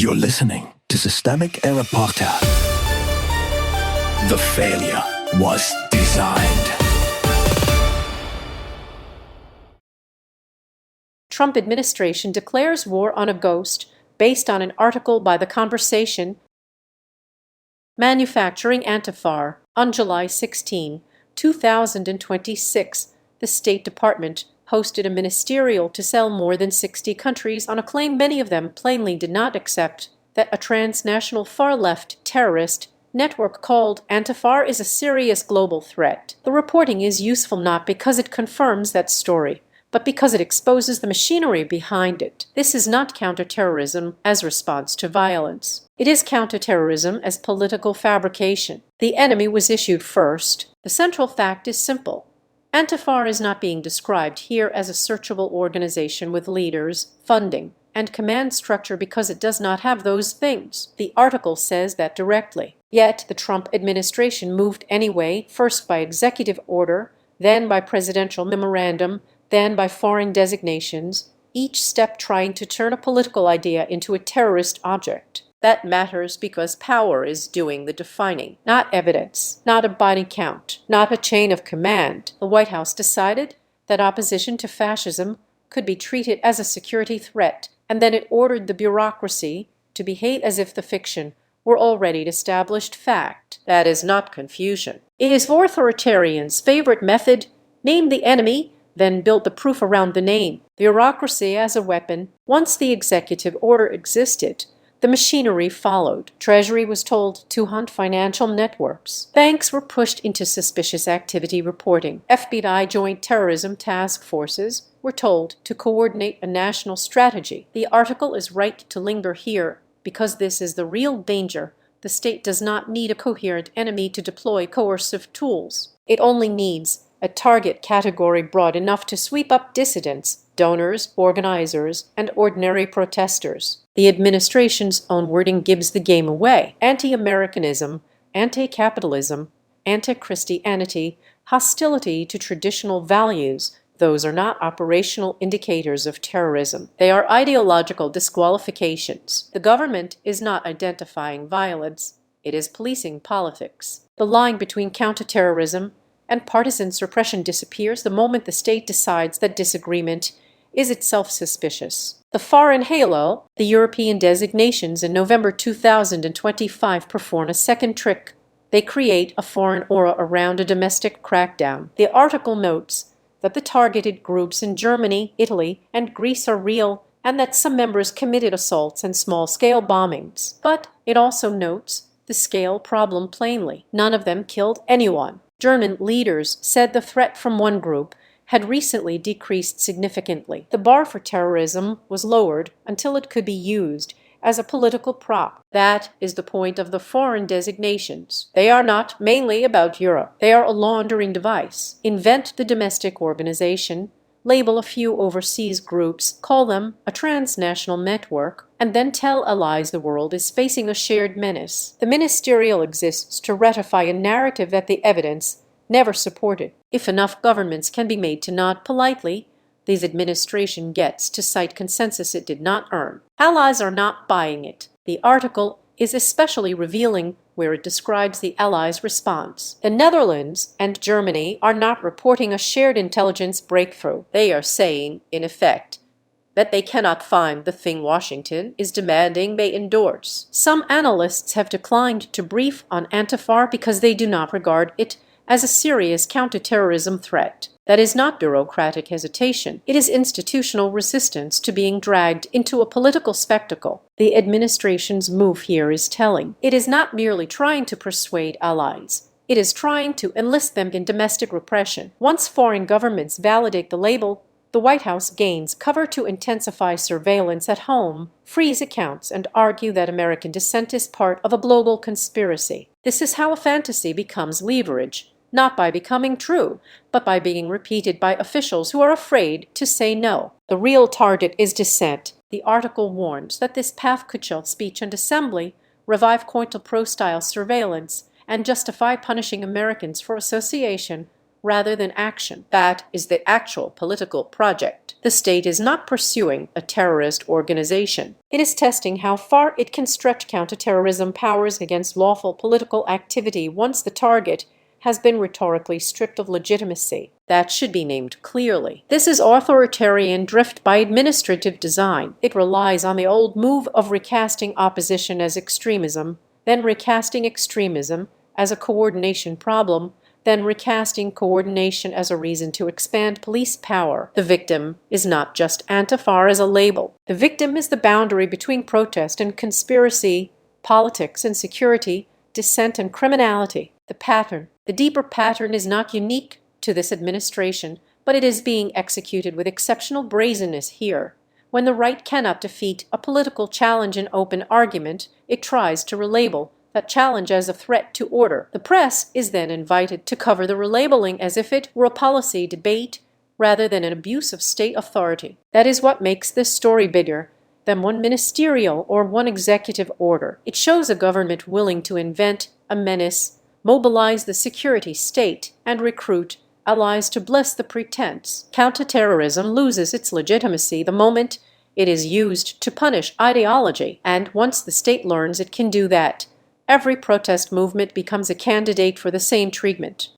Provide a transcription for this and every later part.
You're listening to Systemic Era Podcast. The failure was designed. Trump administration declares war on a ghost based on an article by The Conversation. Manufacturing Antifa. On July 16, 2026, the State Department hosted a ministerial to sell more than 60 countries on a claim many of them plainly did not accept, that a transnational far-left terrorist network called Antifa is a serious global threat. The reporting is useful not because it confirms that story, but because it exposes the machinery behind it. This is not counterterrorism as response to violence. It is counterterrorism as political fabrication. The enemy was issued first. The central fact is simple. Antifa is not being described here as a searchable organization with leaders, funding, and command structure because it does not have those things. The article says that directly. Yet the Trump administration moved anyway, first by executive order, then by presidential memorandum, then by foreign designations, each step trying to turn a political idea into a terrorist object. That matters because power is doing the defining, not evidence, not a body count, not a chain of command. The White House decided that opposition to fascism could be treated as a security threat, and then it ordered the bureaucracy to behave as if the fiction were already established fact. That is not confusion. It is authoritarians' favorite method: name the enemy, then build the proof around the name. Bureaucracy as a weapon. Once the executive order existed, the machinery followed. Treasury was told to hunt financial networks. Banks were pushed into suspicious activity reporting. FBI joint terrorism task forces were told to coordinate a national strategy. The article is right to linger here because this is the real danger. The state does not need a coherent enemy to deploy coercive tools. It only needs a target category broad enough to sweep up dissidents, donors, organizers, and ordinary protesters. The administration's own wording gives the game away. Anti-Americanism, anti-capitalism, anti-Christianity, hostility to traditional values. Those are not operational indicators of terrorism. They are ideological disqualifications. The government is not identifying violence. It is policing politics. The line between counterterrorism and partisan suppression disappears the moment the state decides that disagreement is itself suspicious. The foreign halo, the European designations in November 2025 perform a second trick. They create a foreign aura around a domestic crackdown. The article notes that the targeted groups in Germany, Italy, and Greece are real, and that some members committed assaults and small-scale bombings. But it also notes the scale problem plainly. None of them killed anyone. German leaders said the threat from one group had recently decreased significantly. The bar for terrorism was lowered until it could be used as a political prop. That is the point of the foreign designations. They are not mainly about Europe. They are a laundering device. Invent the domestic organization, label a few overseas groups, call them a transnational network, and then tell allies the world is facing a shared menace. The ministerial exists to ratify a narrative that the evidence never supported. If enough governments can be made to nod politely, this administration gets to cite consensus it did not earn. Allies are not buying it. The article is especially revealing where it describes the Allies' response. The Netherlands and Germany are not reporting a shared intelligence breakthrough. They are saying, in effect, that they cannot find the thing Washington is demanding they endorse. Some analysts have declined to brief on Antifa because they do not regard it as a serious counterterrorism threat. That is not bureaucratic hesitation. It is institutional resistance to being dragged into a political spectacle. The administration's move here is telling. It is not merely trying to persuade allies. It is trying to enlist them in domestic repression. Once foreign governments validate the label, the White House gains cover to intensify surveillance at home, freeze accounts, and argue that American dissent is part of a global conspiracy. This is how a fantasy becomes leverage. Not by becoming true, but by being repeated by officials who are afraid to say no. The real target is dissent. The article warns that this path could chill speech and assembly, revive COINTELPRO-style surveillance, and justify punishing Americans for association rather than action. That is the actual political project. The state is not pursuing a terrorist organization. It is testing how far it can stretch counterterrorism powers against lawful political activity once the target has been rhetorically stripped of legitimacy. That should be named clearly. This is authoritarian drift by administrative design. It relies on the old move of recasting opposition as extremism, then recasting extremism as a coordination problem, then recasting coordination as a reason to expand police power. The victim is not just Antifa as a label. The victim is the boundary between protest and conspiracy, politics and security, dissent and criminality. The deeper pattern is not unique to this administration, but it is being executed with exceptional brazenness here. When the right cannot defeat a political challenge in open argument, it tries to relabel that challenge as a threat to order. The press is then invited to cover the relabeling as if it were a policy debate rather than an abuse of state authority. That is what makes this story bigger than one ministerial or one executive order. It shows a government willing to invent a menace, mobilize the security state, and recruit allies to bless the pretense. Counterterrorism loses its legitimacy the moment it is used to punish ideology, and once the state learns it can do that, every protest movement becomes a candidate for the same treatment.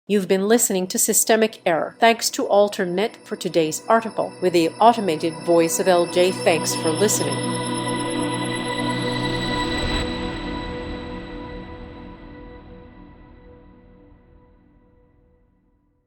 You've been listening to Systemic Error. Thanks to Alternate for today's article with the automated voice of LJ. Thanks for listening.